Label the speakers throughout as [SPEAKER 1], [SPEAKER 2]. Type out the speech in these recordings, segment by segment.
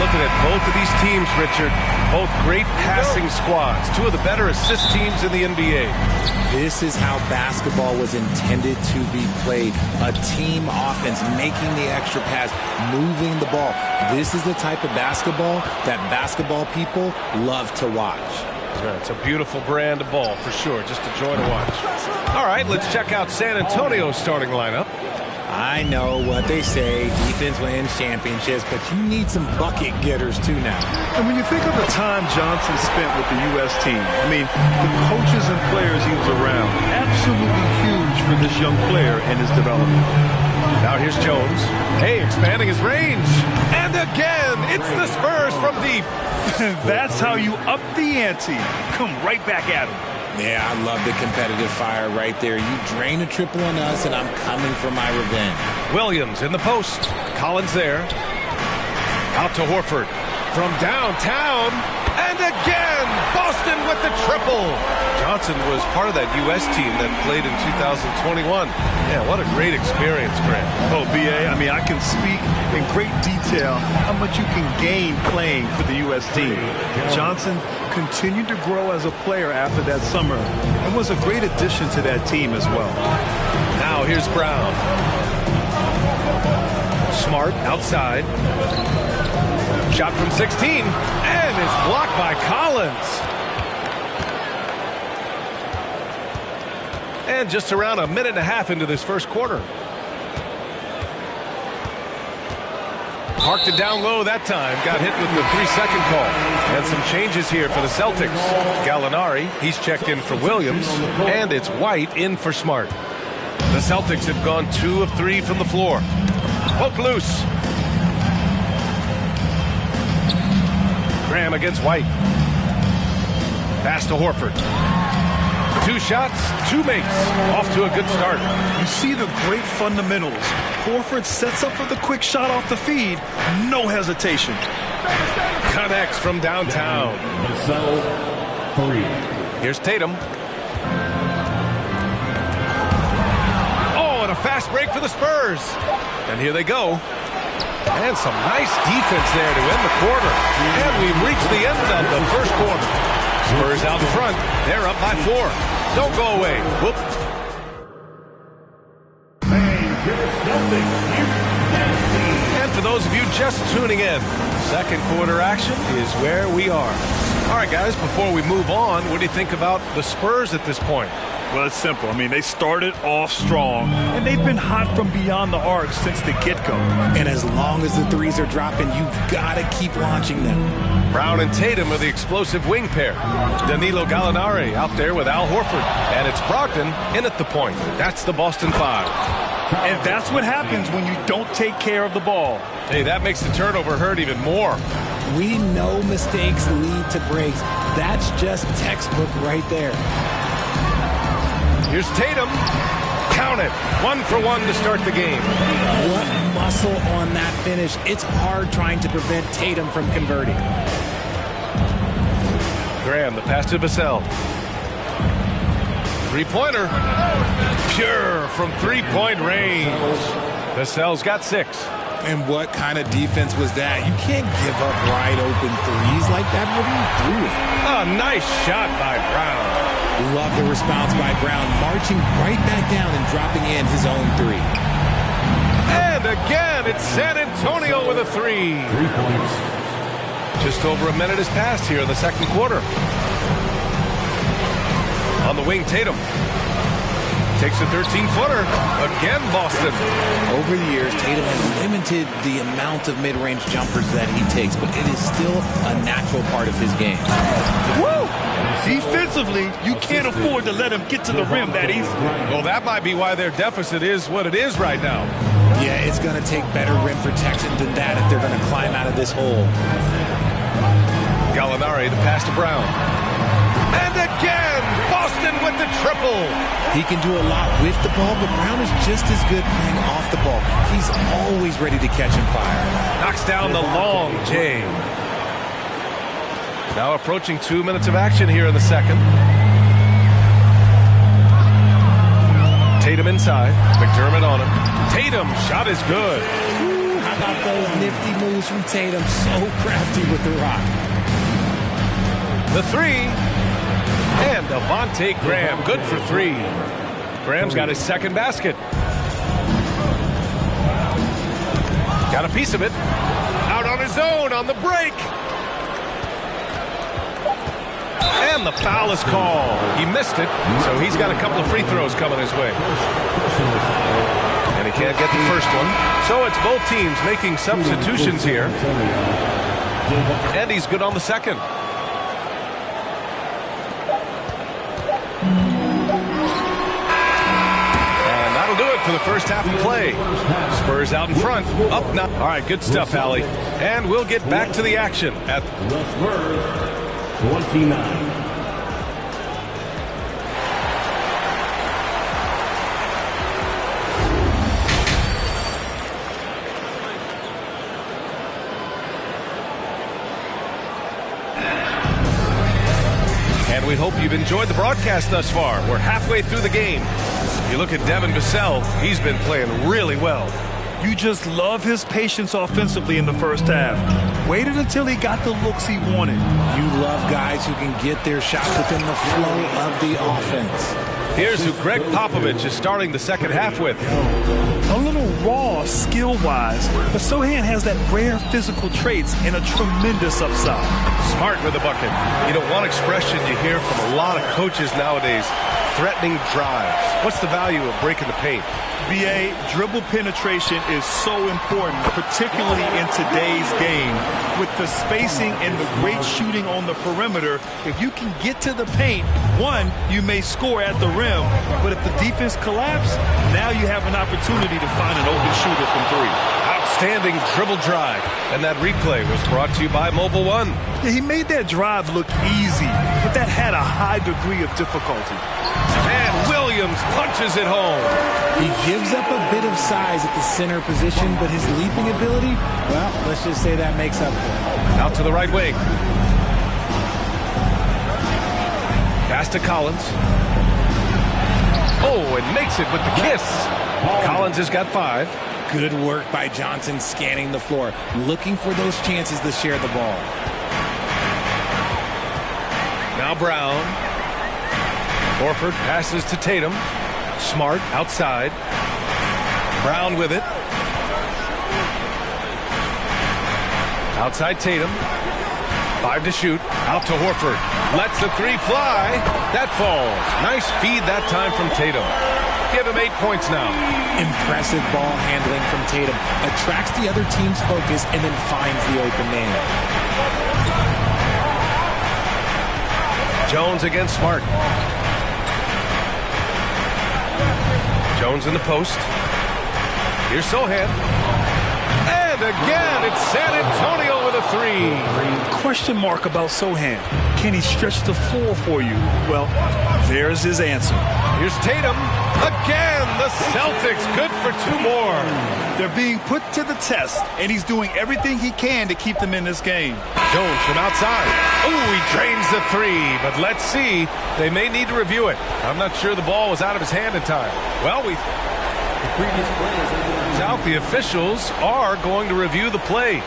[SPEAKER 1] looking at both of these teams, Richard. Both great passing squads. Two of the better assist teams in the NBA.
[SPEAKER 2] This is how basketball was intended to be played. A team offense, making the extra pass, moving the ball. This is the type of basketball that basketball people love to watch.
[SPEAKER 1] It's a beautiful brand of ball for sure. Just a joy to watch. All right, let's check out San Antonio's starting lineup.
[SPEAKER 2] I know what they say, defense wins championships, but you need some bucket getters too now.
[SPEAKER 3] And when you think of the time Johnson spent with the U.S. team, I mean, the coaches and players he was around, absolutely huge for this young player and his development.
[SPEAKER 1] Now here's Jones. Hey, expanding his range. And again, it's the Spurs from deep.
[SPEAKER 3] That's how you up the ante. Come right back at him.
[SPEAKER 2] Yeah, I love the competitive fire right there. You drain a triple on us, and I'm coming for my revenge.
[SPEAKER 1] Williams in the post. Collins there. Out to Horford. From downtown. And again, Boston with the triple. Johnson was part of that U.S. team that played in 2021. Yeah, what a great experience, Grant.
[SPEAKER 3] Oh, B.A., I mean, I can speak in great detail how much you can gain playing for the U.S. team. Johnson continued to grow as a player after that summer and was a great addition to that team as well.
[SPEAKER 1] Now here's Brown. Smart outside. Shot from 16, and it's blocked by Collins. And just around a minute and a half into this first quarter. Parked it down low that time. Got hit with the 3-second call. And some changes here for the Celtics. Gallinari, he's checked in for Williams. And it's White in for Smart. The Celtics have gone 2 of 3 from the floor. Poke loose. Graham against White. Pass to Horford. 2 shots, 2 makes. Off to a good start.
[SPEAKER 3] You see the great fundamentals. Horford sets up for the quick shot off the feed. No hesitation.
[SPEAKER 1] Connects from downtown. Here's Tatum. Oh, and a fast break for the Spurs. And here they go. And some nice defense there to end the quarter. And we've reached the end of the first quarter. Spurs out in front. They're up by 4. Don't go away. Whoop. And for those of you just tuning in, second quarter action is where we are. All right, guys, before we move on, what do you think about the Spurs at this point?
[SPEAKER 3] Well, it's simple. I mean, they started off strong, and they've been hot from beyond the arc since the get-go.
[SPEAKER 2] And as long as the threes are dropping, you've got to keep launching them.
[SPEAKER 1] Brown and Tatum are the explosive wing pair. Danilo Gallinari out there with Al Horford. And it's Brogdon in at the point. That's the Boston 5.
[SPEAKER 3] And that's what happens when you don't take care of the ball.
[SPEAKER 1] Hey, that makes the turnover hurt even more.
[SPEAKER 2] We know mistakes lead to breaks. That's just textbook right there.
[SPEAKER 1] Here's Tatum. Count it. 1 for 1 to start the game.
[SPEAKER 2] What muscle on that finish. It's hard trying to prevent Tatum from converting.
[SPEAKER 1] Graham, the pass to Vassell. Three-pointer. Pure from three-point range. Vassell's got 6.
[SPEAKER 2] And what kind of defense was that? You can't give up wide open threes like that. What are you doing?
[SPEAKER 1] A nice shot by Brown.
[SPEAKER 2] Love the response by Brown, marching right back down and dropping in his own 3.
[SPEAKER 1] And again, it's San Antonio with a 3.
[SPEAKER 4] 3 points.
[SPEAKER 1] Just over a minute has passed here in the second quarter. On the wing, Tatum. Takes a 13-footer. Again, Boston.
[SPEAKER 2] Over the years, Tatum has limited the amount of mid-range jumpers that he takes, but it is still a natural part of his game.
[SPEAKER 3] Woo! Defensively, you can't afford to let him get to the rim that easy.
[SPEAKER 1] Well, that might be why their deficit is what it is right now.
[SPEAKER 2] Yeah, it's going to take better rim protection than that if they're going to climb out of this hole.
[SPEAKER 1] Gallinari, the pass to Brown. And again, Boston with the triple.
[SPEAKER 2] He can do a lot with the ball, but Brown is just as good playing off the ball. He's always ready to catch and fire.
[SPEAKER 1] Knocks down the long J. Now approaching 2 minutes of action here in the second. Tatum inside. McDermott on him. Tatum, shot is good.
[SPEAKER 2] How about those nifty moves from Tatum. So crafty with the rock.
[SPEAKER 1] The three. And Devontae Graham, good for three. Graham's got his second basket. Got a piece of it. Out on his own on the break. And the foul is called. He missed it, so he's got a couple of free throws coming his way. And he can't get the first one. So it's both teams making substitutions here. And he's good on the second. That'll do it for the first half of play. Spurs out in front. Up now. All right, good stuff, Allie. And we'll get back to the action at the Spurs 29. And we hope you've enjoyed the broadcast thus far. We're halfway through the game. You look at Devin Vassell, he's been playing really well.
[SPEAKER 3] You just love his patience offensively in the first half. Waited until he got the looks he wanted.
[SPEAKER 2] You love guys who can get their shot within the flow of the offense.
[SPEAKER 1] Here's who Greg Popovich is starting the second half with.
[SPEAKER 3] A little raw skill-wise, but Sochan has that rare physical traits and a tremendous upside.
[SPEAKER 1] Smart with a bucket. You know, one expression you hear from a lot of coaches nowadays, threatening drives. What's the value of breaking the paint?
[SPEAKER 3] BA, dribble penetration is so important, particularly in today's game. With the spacing and the great shooting on the perimeter, if you can get to the paint, one, you may score at the rim, but if the defense collapses, now you have an opportunity to find an open shooter from three.
[SPEAKER 1] Outstanding dribble drive. And that replay was brought to you by Mobile One.
[SPEAKER 3] Yeah, he made that drive look easy, but that had a high degree of difficulty.
[SPEAKER 1] And Williams punches it home.
[SPEAKER 2] He gives up a bit of size at the center position, but his leaping ability, well, let's just say that makes up for it.
[SPEAKER 1] Out to the right wing. Pass to Collins. Oh, and makes it with the kiss. Collins has got 5.
[SPEAKER 2] Good work by Johnson scanning the floor, looking for those chances to share the ball.
[SPEAKER 1] Now Brown. Horford passes to Tatum. Smart outside. Brown with it. Outside Tatum. 5 to shoot. Out to Horford. Lets the 3 fly. That falls. Nice feed that time from Tatum. Give him 8 points now.
[SPEAKER 2] Impressive ball handling from Tatum. Attracts the other team's focus and then finds the open man.
[SPEAKER 1] Jones against Smart. Jones in the post. Here's Sochan. And again, it's San Antonio with a 3.
[SPEAKER 3] Question mark about Sochan. Can he stretch the floor for you? Well, there's his answer.
[SPEAKER 1] Here's Tatum. Again, the Celtics good for 2 more.
[SPEAKER 3] They're being put to the test, and he's doing everything he can to keep them in this game.
[SPEAKER 1] Jones from outside. Ooh, he drains the 3, but let's see. They may need to review it. I'm not sure the ball was out of his hand in time. Well, the previous play is out. The officials are going to review the play.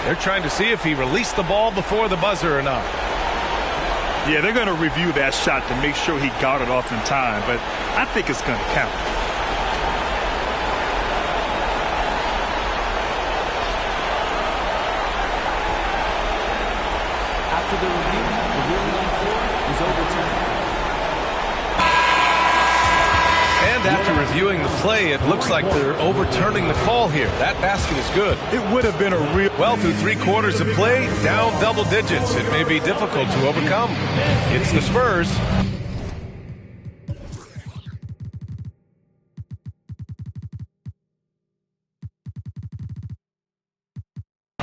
[SPEAKER 1] They're trying to see if he released the ball before the buzzer or not.
[SPEAKER 3] Yeah, they're going to review that shot to make sure he got it off in time, but I think it's going to count.
[SPEAKER 4] After the review, the ruling on the floor is overturned.
[SPEAKER 1] And after reviewing the play, it looks like they're overturning the call here. That basket is good.
[SPEAKER 3] It would have been a real...
[SPEAKER 1] Well, through 3 quarters of play, down double digits. It may be difficult to overcome. It's the Spurs.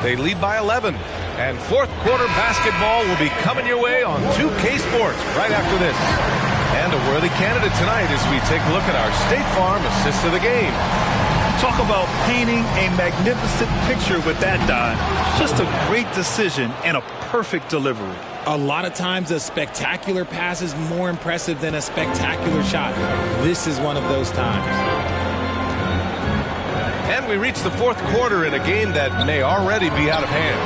[SPEAKER 1] They lead by 11. And 4th quarter basketball will be coming your way on 2K Sports right after this. And a worthy candidate tonight as we take a look at our State Farm assist of the game.
[SPEAKER 3] Talk about painting a magnificent picture with that dive. Just a great decision and a perfect delivery.
[SPEAKER 2] A lot of times a spectacular pass is more impressive than a spectacular shot. This is one of those times.
[SPEAKER 1] And we reach the fourth quarter in a game that may already be out of hand.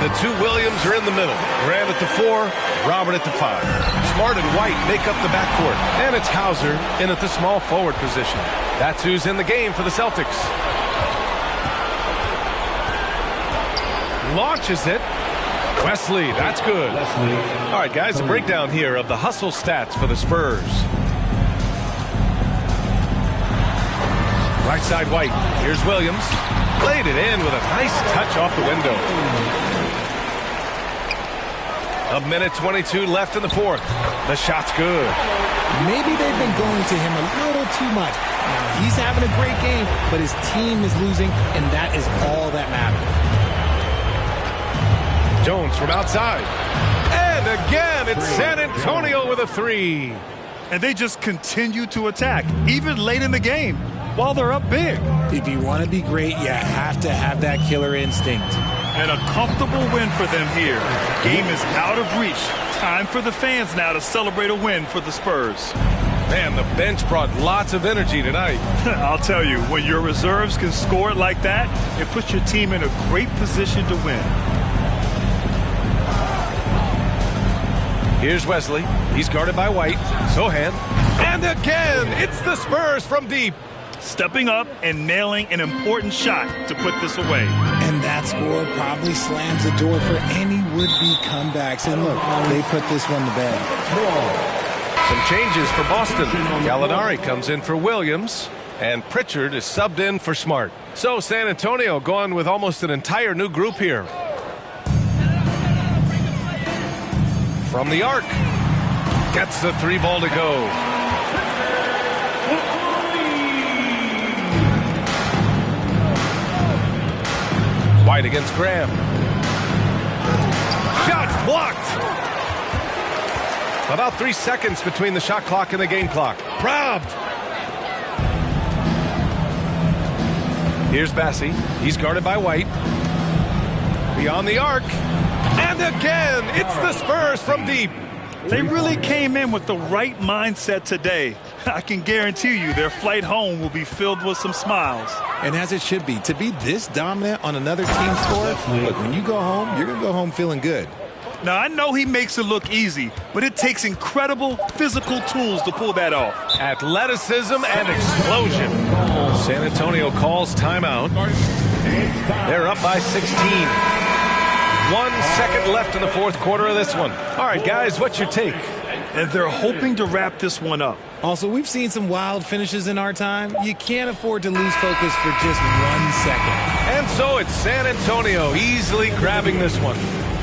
[SPEAKER 1] The two Williams are in the middle. Graham at the 4, Robert at the 5. Smart and White make up the backcourt. And it's Hauser in at the small forward position. That's who's in the game for the Celtics. Launches it. Wesley, that's good. All right, guys, a breakdown here of the hustle stats for the Spurs. Right side, White. Here's Williams. Played it in with a nice touch off the window. A minute 22 left in the fourth. The shot's good.
[SPEAKER 2] Maybe they've been going to him a little too much. Now, he's having a great game, but his team is losing, and that is all that matters.
[SPEAKER 1] Jones from outside. And again, it's San Antonio with a 3.
[SPEAKER 3] And they just continue to attack, even late in the game, while they're up big.
[SPEAKER 2] If you want to be great, you have to have that killer instinct.
[SPEAKER 3] And a comfortable win for them here. Game is out of reach. Time for the fans now to celebrate a win for the Spurs.
[SPEAKER 1] Man, the bench brought lots of energy tonight.
[SPEAKER 3] I'll tell you, when your reserves can score it like that, it puts your team in a great position to win.
[SPEAKER 1] Here's Wesley. He's guarded by White. Sohan. And again, it's the Spurs from deep.
[SPEAKER 3] Stepping up and nailing an important shot to put this away.
[SPEAKER 2] And that score probably slams the door for any would-be comebacks. And look, they put this one to bed.
[SPEAKER 1] Some changes for Boston. Gallinari comes in for Williams. And Pritchard is subbed in for Smart. So San Antonio going with almost an entire new group here. From the arc. Gets the 3 ball to go. White against Graham. Shot blocked. About 3 seconds between the shot clock and the game clock. Robbed. Here's Bassey. He's guarded by White. Beyond the arc. And again, it's the Spurs from deep.
[SPEAKER 3] They really came in with the right mindset today. I can guarantee you their flight home will be filled with some smiles.
[SPEAKER 2] And as it should be, to be this dominant on another team's score, look, when you go home, you're going to go home feeling good.
[SPEAKER 3] Now, I know he makes it look easy, but it takes incredible physical tools to pull that off.
[SPEAKER 1] Athleticism and explosion. San Antonio calls timeout. They're up by 16. 1 second left in the fourth quarter of this one. All right, guys, what's your take?
[SPEAKER 3] And they're hoping to wrap this one up.
[SPEAKER 2] Also, we've seen some wild finishes in our time. You can't afford to lose focus for just 1 second.
[SPEAKER 1] And so it's San Antonio easily grabbing this one.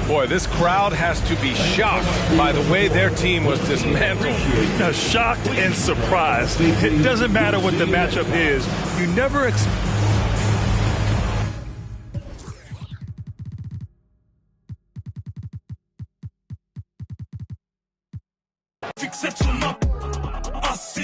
[SPEAKER 1] Boy, this crowd has to be shocked by the way their team was dismantled.
[SPEAKER 3] Now, shocked and surprised. It doesn't matter what the matchup is. You never expect.
[SPEAKER 5] Fix it,